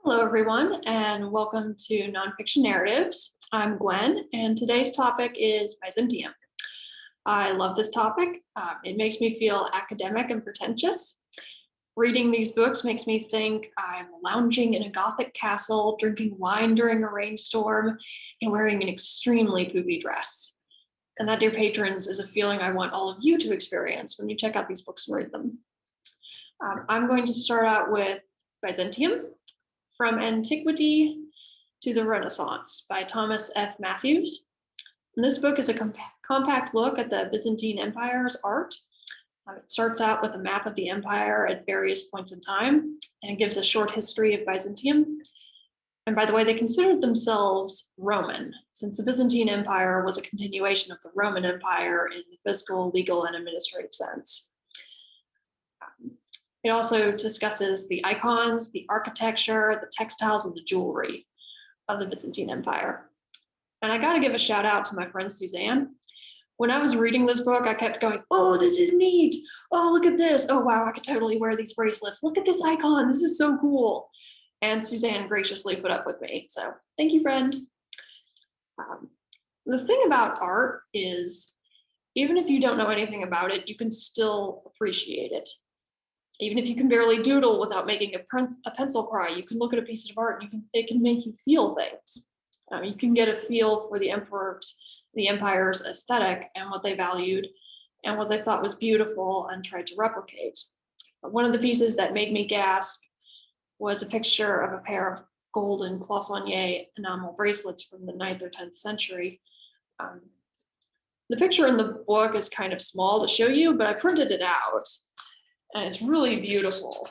Hello, everyone, and welcome to Nonfiction Narratives. I'm Gwen, and today's topic is Byzantium. I love this topic. It makes me feel academic and pretentious. Reading these books makes me think I'm lounging in a Gothic castle, drinking wine during a rainstorm, and wearing an extremely poofy dress. And that, dear patrons, is a feeling I want all of you to experience when you check out these books and read them. I'm going to start out with Byzantium, From Antiquity to the Renaissance by Thomas F. Matthews. And this book is a compact look at the Byzantine Empire's art. It starts out with a map of the empire at various points in time, and it gives a short history of Byzantium. And by the way, they considered themselves Roman, since the Byzantine Empire was a continuation of the Roman Empire in the fiscal, legal, and administrative sense. It also discusses the icons, the architecture, the textiles, and the jewelry of the Byzantine Empire. And I got to give a shout out to my friend Suzanne. When I was reading this book, I kept going, oh, this is neat. Oh, look at this. Oh, wow, I could totally wear these bracelets. Look at this icon. This is so cool. And Suzanne graciously put up with me. So thank you, friend. The thing about art is, even if you don't know anything about it, you can still appreciate it. Even if you can barely doodle without making a pencil cry, you can look at a piece of art and it can make you feel things. You can get a feel for the empire's aesthetic and what they valued and what they thought was beautiful and tried to replicate. But one of the pieces that made me gasp was a picture of a pair of golden cloisonné enamel bracelets from the 9th or 10th century. The picture in the book is kind of small to show you, but I printed it out. And it's really beautiful.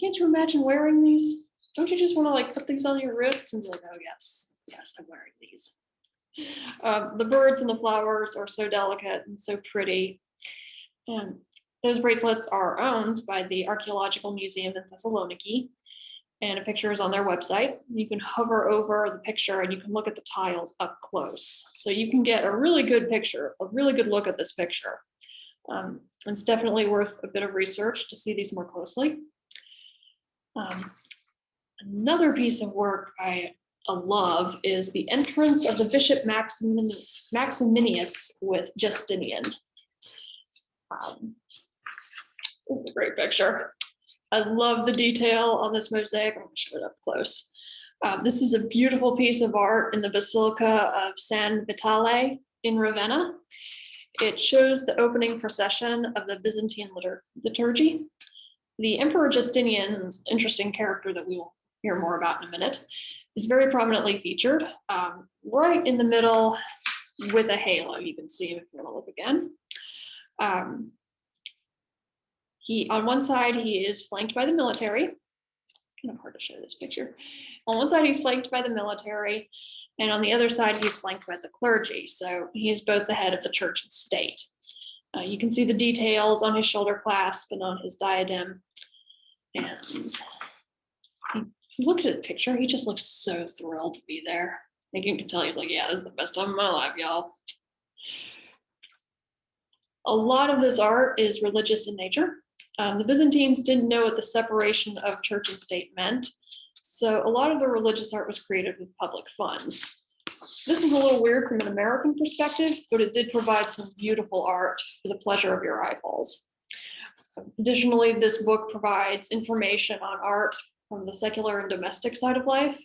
Can't you imagine wearing these? Don't you just want to like put these on your wrists and be like, oh yes, I'm wearing these. The birds and the flowers are so delicate and so pretty. And those bracelets are owned by the Archaeological Museum in Thessaloniki. And a picture is on their website. You can hover over the picture and you can look at the tiles up close. So you can get a really good picture, a really good look at this picture. It's definitely worth a bit of research to see these more closely. Another piece of work I love is the entrance of the Bishop Maximinius with Justinian. This is a great picture. I love the detail on this mosaic. I'm going to show it up close. This is a beautiful piece of art in the Basilica of San Vitale in Ravenna. It shows the opening procession of the Byzantine liturgy. The Emperor Justinian's interesting character that we will hear more about in a minute is very prominently featured, right in the middle with a halo. You can see him if you want to look again. On one side, he is flanked by the military. It's kind of hard to show this picture. On one side, he's flanked by the military. And on the other side, he's flanked by the clergy. So he's both the head of the church and state. You can see the details on his shoulder clasp and on his diadem. And if you look at the picture, he just looks so thrilled to be there. I think you can tell he's like, yeah, this is the best time of my life, y'all. A lot of this art is religious in nature. The Byzantines didn't know what the separation of church and state meant. So a lot of the religious art was created with public funds. This is a little weird from an American perspective, but it did provide some beautiful art for the pleasure of your eyeballs. Additionally, this book provides information on art from the secular and domestic side of life.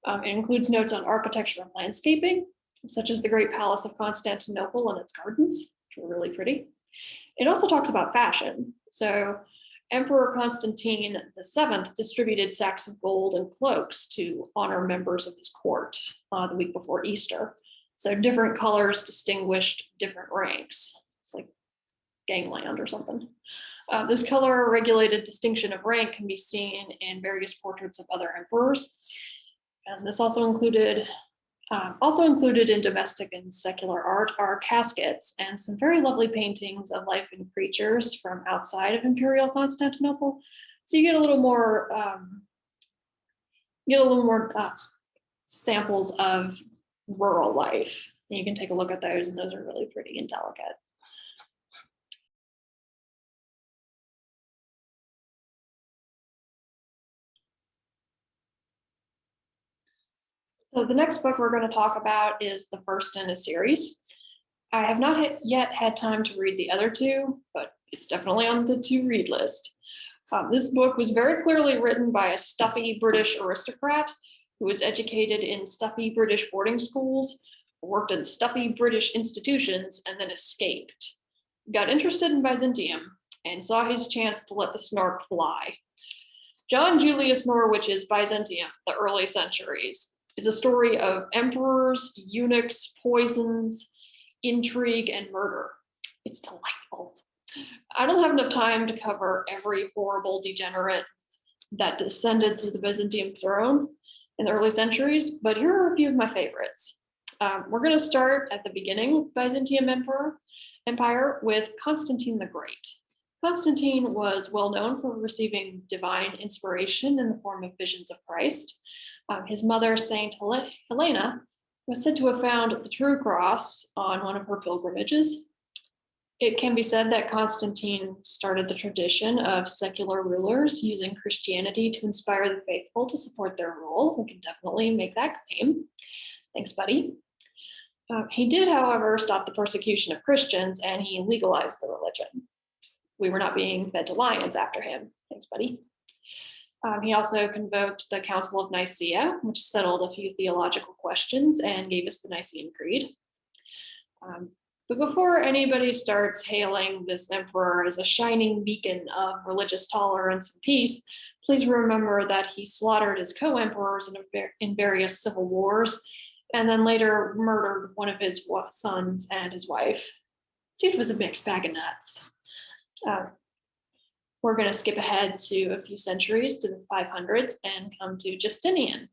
It includes notes on architecture and landscaping, such as the Great Palace of Constantinople and its gardens, which are really pretty. It also talks about fashion. So Emperor Constantine VII distributed sacks of gold and cloaks to honor members of his court the week before Easter. So different colors distinguished different ranks. It's like gangland or something. This color-regulated distinction of rank can be seen in various portraits of other emperors. And this also included in domestic and secular art are caskets and some very lovely paintings of life and creatures from outside of imperial Constantinople. So you get a little more samples of rural life. And you can take a look at those, and those are really pretty and delicate. So the next book we're going to talk about is the first in a series. I have not yet had time to read the other two, but it's definitely on the to-read list. This book was very clearly written by a stuffy British aristocrat who was educated in stuffy British boarding schools, worked in stuffy British institutions, and then escaped. Got interested in Byzantium and saw his chance to let the snark fly. John Julius Norwich's Byzantium, the early centuries, is a story of emperors, eunuchs, poisons, intrigue, and murder. It's delightful. I don't have enough time to cover every horrible degenerate that descended to the Byzantine throne in the early centuries, but here are a few of my favorites. We're going to start at the beginning of Byzantine Empire with Constantine the Great. Constantine was well known for receiving divine inspiration in the form of visions of Christ. His mother, Saint Helena, was said to have found the true cross on one of her pilgrimages. It can be said that Constantine started the tradition of secular rulers using Christianity to inspire the faithful to support their rule. We can definitely make that claim. Thanks, buddy. He did, however, stop the persecution of Christians, and he legalized the religion. We were not being fed to lions after him. Thanks, buddy. He also convoked the Council of Nicaea, which settled a few theological questions and gave us the Nicene Creed. But before anybody starts hailing this emperor as a shining beacon of religious tolerance and peace, please remember that he slaughtered his co-emperors in various civil wars, and then later murdered one of his sons and his wife. Dude was a mixed bag of nuts. We're going to skip ahead to a few centuries to the 500s and come to Justinian.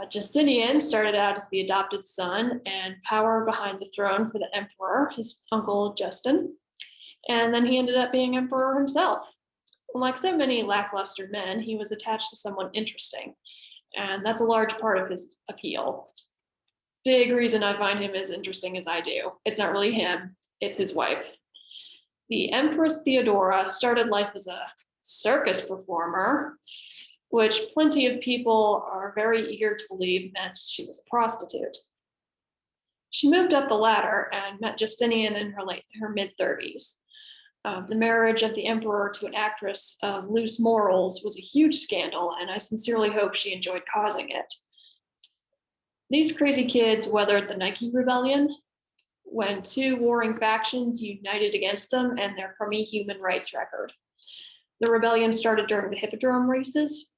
Justinian started out as the adopted son and power behind the throne for the emperor, his uncle Justin, and then he ended up being emperor himself. Like so many lackluster men, he was attached to someone interesting, and that's a large part of his appeal. Big reason I find him as interesting as I do. It's not really him, it's his wife. The Empress Theodora started life as a circus performer, which plenty of people are very eager to believe meant she was a prostitute. She moved up the ladder and met Justinian in her mid-30s. The marriage of the emperor to an actress of loose morals was a huge scandal, and I sincerely hope she enjoyed causing it. These crazy kids weathered the Nike Rebellion, when two warring factions united against them and their crummy human rights record. The rebellion started during the Hippodrome races.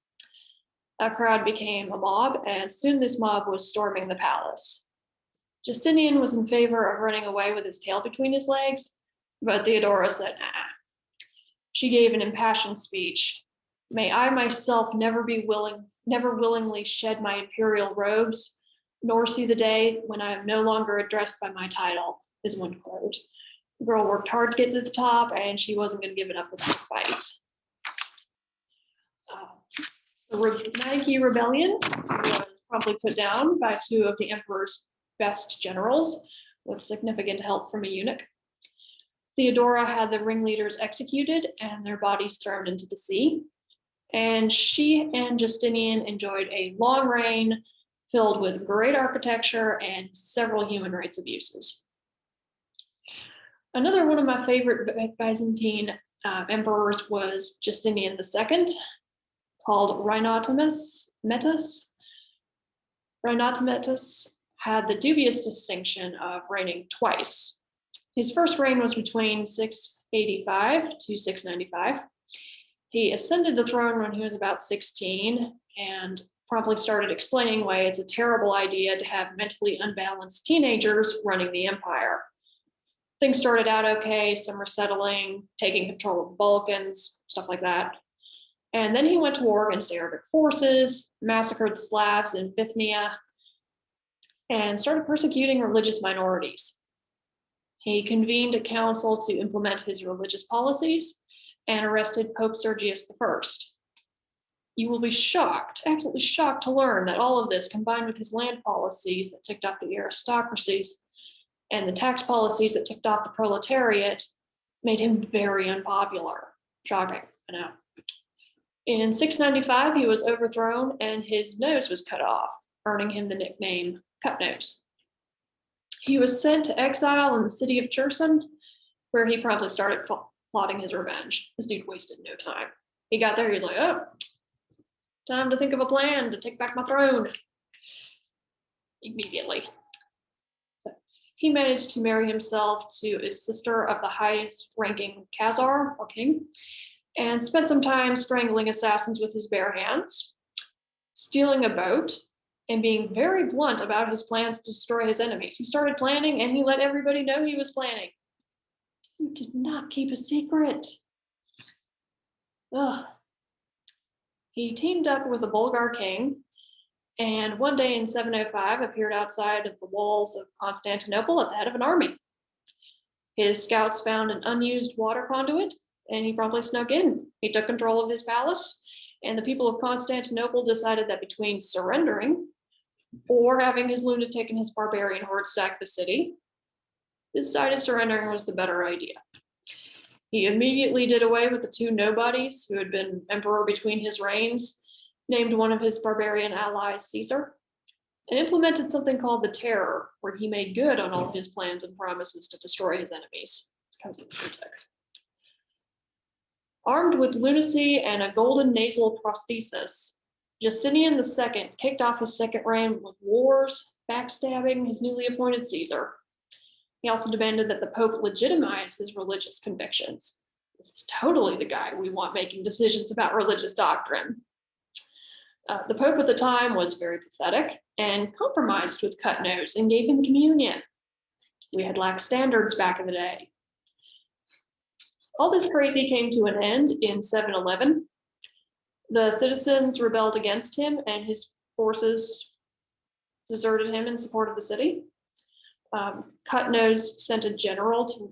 A crowd became a mob, and soon this mob was storming the palace. Justinian was in favor of running away with his tail between his legs, but Theodora said, nah. She gave an impassioned speech. May I myself never willingly shed my imperial robes, nor see the day when I am no longer addressed by my title, is one quote. The girl worked hard to get to the top, and she wasn't going to give it up without a fight. The Nike Rebellion was promptly put down by two of the emperor's best generals, with significant help from a eunuch. Theodora had the ringleaders executed and their bodies thrown into the sea. And she and Justinian enjoyed a long reign filled with great architecture and several human rights abuses. Another one of my favorite Byzantine emperors was Justinian II, called Rhinotometus. Rhinotometus had the dubious distinction of reigning twice. His first reign was between 685 to 695. He ascended the throne when he was about 16 and promptly started explaining why it's a terrible idea to have mentally unbalanced teenagers running the empire. Things started out okay, some were settling, taking control of the Balkans, stuff like that. And then he went to war against Arabic forces, massacred the Slavs in Bithynia, and started persecuting religious minorities. He convened a council to implement his religious policies and arrested Pope Sergius I. You will be shocked, absolutely shocked to learn that all of this, combined with his land policies that ticked off the aristocracies and the tax policies that ticked off the proletariat, made him very unpopular. Shocking, I know. In 695, he was overthrown and his nose was cut off. earning him the nickname Cutnose. He was sent to exile in the city of Cherson, where he promptly started plotting his revenge. This dude wasted no time. He got there, he was like, oh, time to think of a plan to take back my throne. Immediately. So he managed to marry himself to a sister of the highest ranking Khazar, or king, and spent some time strangling assassins with his bare hands, stealing a boat, and being very blunt about his plans to destroy his enemies. He started planning and he let everybody know he was planning. He did not keep a secret. Ugh. He teamed up with a Bulgar king, and one day in 705 appeared outside of the walls of Constantinople at the head of an army. His scouts found an unused water conduit, and he promptly snuck in. He took control of his palace, and the people of Constantinople decided that between surrendering or having his lunatic and his barbarian horde sack the city, decided surrendering was the better idea. He immediately did away with the two nobodies who had been emperor between his reigns, named one of his barbarian allies Caesar, and implemented something called the Terror, where he made good on all his plans and promises to destroy his enemies. It's kind of a lunatic. Armed with lunacy and a golden nasal prosthesis, Justinian II kicked off his second reign with wars, backstabbing his newly appointed Caesar. He also demanded that the Pope legitimize his religious convictions. This is totally the guy we want making decisions about religious doctrine. The Pope at the time was very pathetic and compromised with Cutnose and gave him communion. We had lax standards back in the day. All this crazy came to an end in 711. The citizens rebelled against him and his forces deserted him in support of the city. Cutnose sent a general to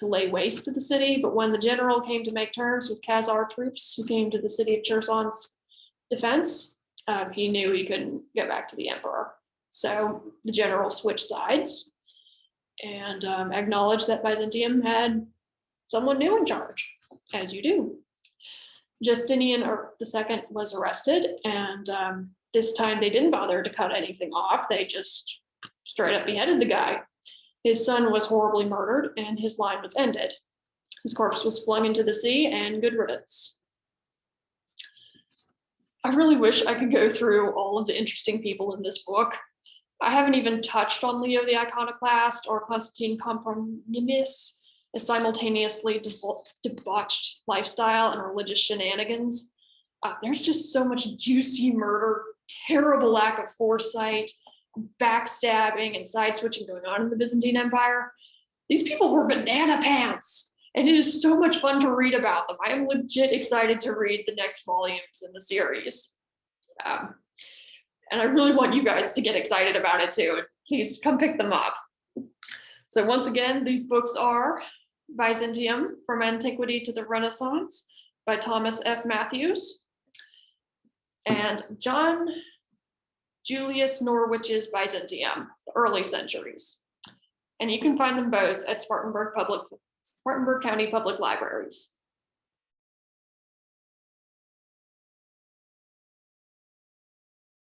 lay waste to the city, but when the general came to make terms with Khazar troops who came to the city of Cherson's defense, he knew he couldn't get back to the emperor. So the general switched sides and acknowledged that Byzantium had someone new in charge, as you do. Justinian II was arrested, and this time they didn't bother to cut anything off. They just straight up beheaded the guy. His son was horribly murdered, and his line was ended. His corpse was flung into the sea, and good riddance. I really wish I could go through all of the interesting people in this book. I haven't even touched on Leo the Iconoclast or Constantine Compromnimus, a simultaneously debauched lifestyle and religious shenanigans. There's just so much juicy murder, terrible lack of foresight, backstabbing, and side switching going on in the Byzantine Empire. These people were banana pants, and it is so much fun to read about them. I am legit excited to read the next volumes in the series. And I really want you guys to get excited about it too. Please come pick them up. So once again, these books are Byzantium, From Antiquity to the Renaissance by Thomas F. Matthews, and John Julius Norwich's Byzantium, the early centuries. And you can find them both at Spartanburg County Public Libraries.